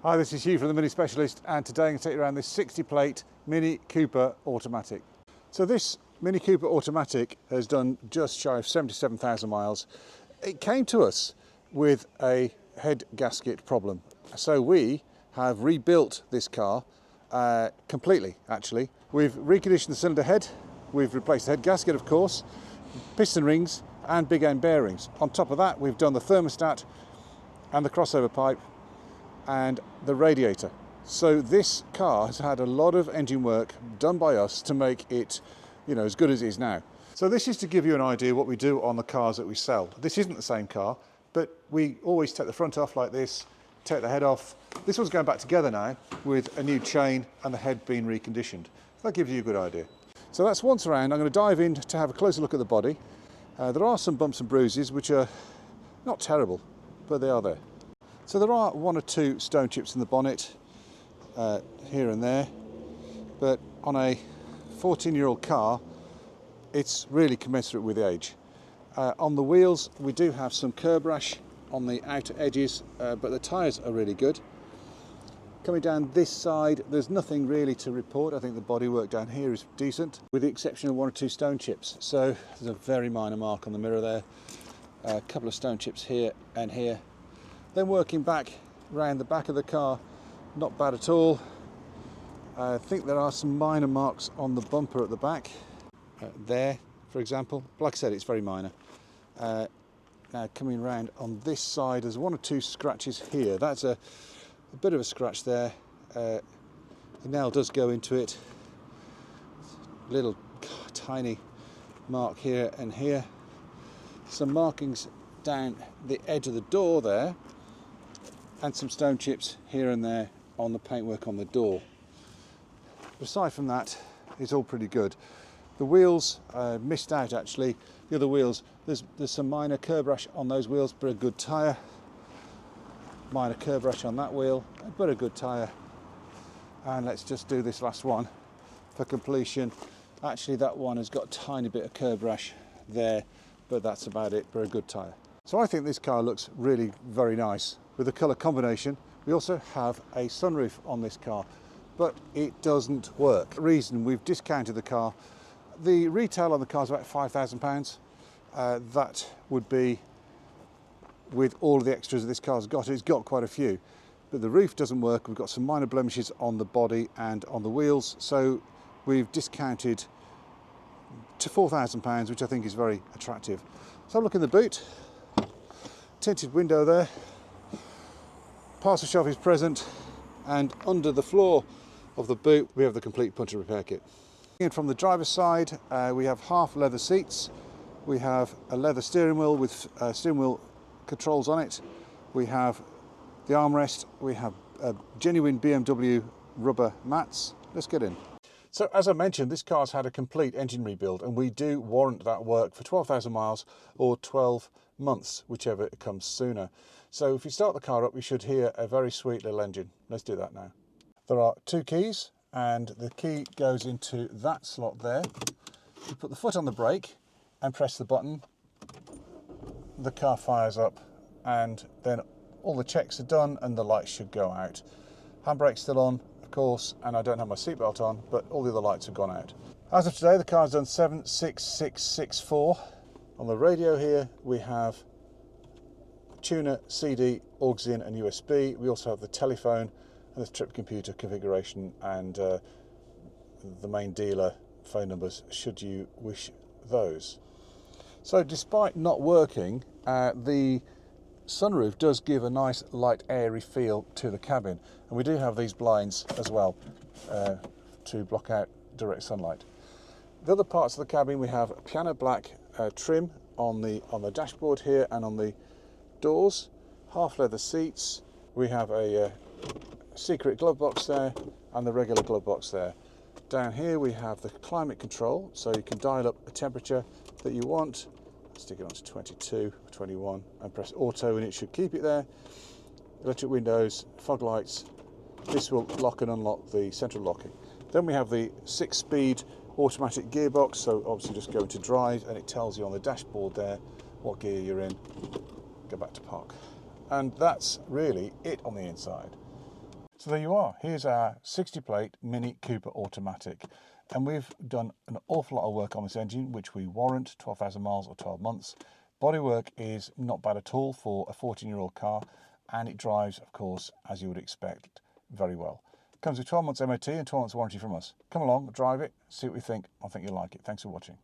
Hi, this is Hugh from the Mini Specialist, and today I'm going to take you around this 60 plate Mini Cooper automatic. So this Mini Cooper automatic has done just shy of 77,000 miles. It came to us with a head gasket problem. So we have rebuilt this car completely, actually. We've reconditioned the cylinder head, we've replaced the head gasket, of course, piston rings and big end bearings. On top of that, we've done the thermostat and the crossover pipe and the radiator. So this car has had a lot of engine work done by us to make it, as good as it is now. So this is to give you an idea what we do on the cars that we sell. This isn't the same car, but we always take the front off like this, take the head off. This one's going back together now with a new chain and the head being reconditioned. That gives you a good idea. So that's once around. I'm going to dive in to have a closer look at the body. There are some bumps and bruises which are not terrible, but they are there. So there are one or two stone chips in the bonnet here and there, but on a 14-year-old car it's really commensurate with age. On the wheels we do have some curb rash on the outer edges, but the tyres are really good. Coming down this side there's nothing really to report. I think the bodywork down here is decent, with the exception of one or two stone chips. So there's a very minor mark on the mirror there, a couple of stone chips here and here. Then working back round the back of the car, not bad at all. I think there are some minor marks on the bumper at the back, there for example. Like I said, it's very minor. Now coming round on this side, there's one or two scratches here. That's a bit of a scratch there. The nail does go into it. Little tiny mark here and here. Some markings down the edge of the door there, and some stone chips here and there on the paintwork on the door. But aside from that, it's all pretty good. The wheels missed out actually. The other wheels, there's some minor curb rash on those wheels, but a good tyre. Minor curb rash on that wheel, but a good tyre. And let's just do this last one for completion. Actually, that one has got a tiny bit of curb rash there, but that's about it, but a good tyre. So I think this car looks really very nice with the colour combination. We also have a sunroof on this car, but it doesn't work. The reason we've discounted the car, the retail on the car is about £5,000. That would be with all of the extras that this car's got. It's got quite a few, but the roof doesn't work. We've got some minor blemishes on the body and on the wheels, so we've discounted to £4,000, which I think is very attractive. So look in the boot, tinted window there, parcel shelf is present, and under the floor of the boot we have the complete punch and repair kit. And from the driver's side, we have half leather seats, we have a leather steering wheel with steering wheel controls on it, we have the armrest, we have genuine BMW rubber mats. Let's get in. So as I mentioned, this car's had a complete engine rebuild, and we do warrant that work for 12,000 miles or 12 months, whichever comes sooner. So if you start the car up, you should hear a very sweet little engine. Let's do that now. There are two keys, and the key goes into that slot there. You put the foot on the brake and press the button. The car fires up, and then all the checks are done and the lights should go out. Handbrake's still on, of course, and I don't have my seatbelt on, but all the other lights have gone out. As of today, the car's done 76664. On the radio here, we have tuner, CD, aux in and USB. We also have the telephone and the trip computer configuration, and the main dealer phone numbers should you wish those. So despite not working, the sunroof does give a nice light airy feel to the cabin, and we do have these blinds as well to block out direct sunlight. The other parts of the cabin, we have piano black trim on the dashboard here and on the doors, half leather seats. We have a secret glove box there and the regular glove box there. Down here we have the climate control, so you can dial up a temperature that you want. Stick it on to 22, 21 and press auto and it should keep it there. Electric windows, fog lights. This will lock and unlock the central locking. Then we have the 6-speed automatic gearbox, so obviously just go into drive and it tells you on the dashboard there what gear you're in. Go back to park. And that's really it on the inside. So there you are. Here's our 60 plate Mini Cooper automatic. And we've done an awful lot of work on this engine, which we warrant, 12,000 miles or 12 months. Bodywork is not bad at all for a 14-year-old car, and it drives, of course, as you would expect, very well. It comes with 12 months MOT and 12 months warranty from us. Come along, drive it, see what we think. I think you'll like it. Thanks for watching.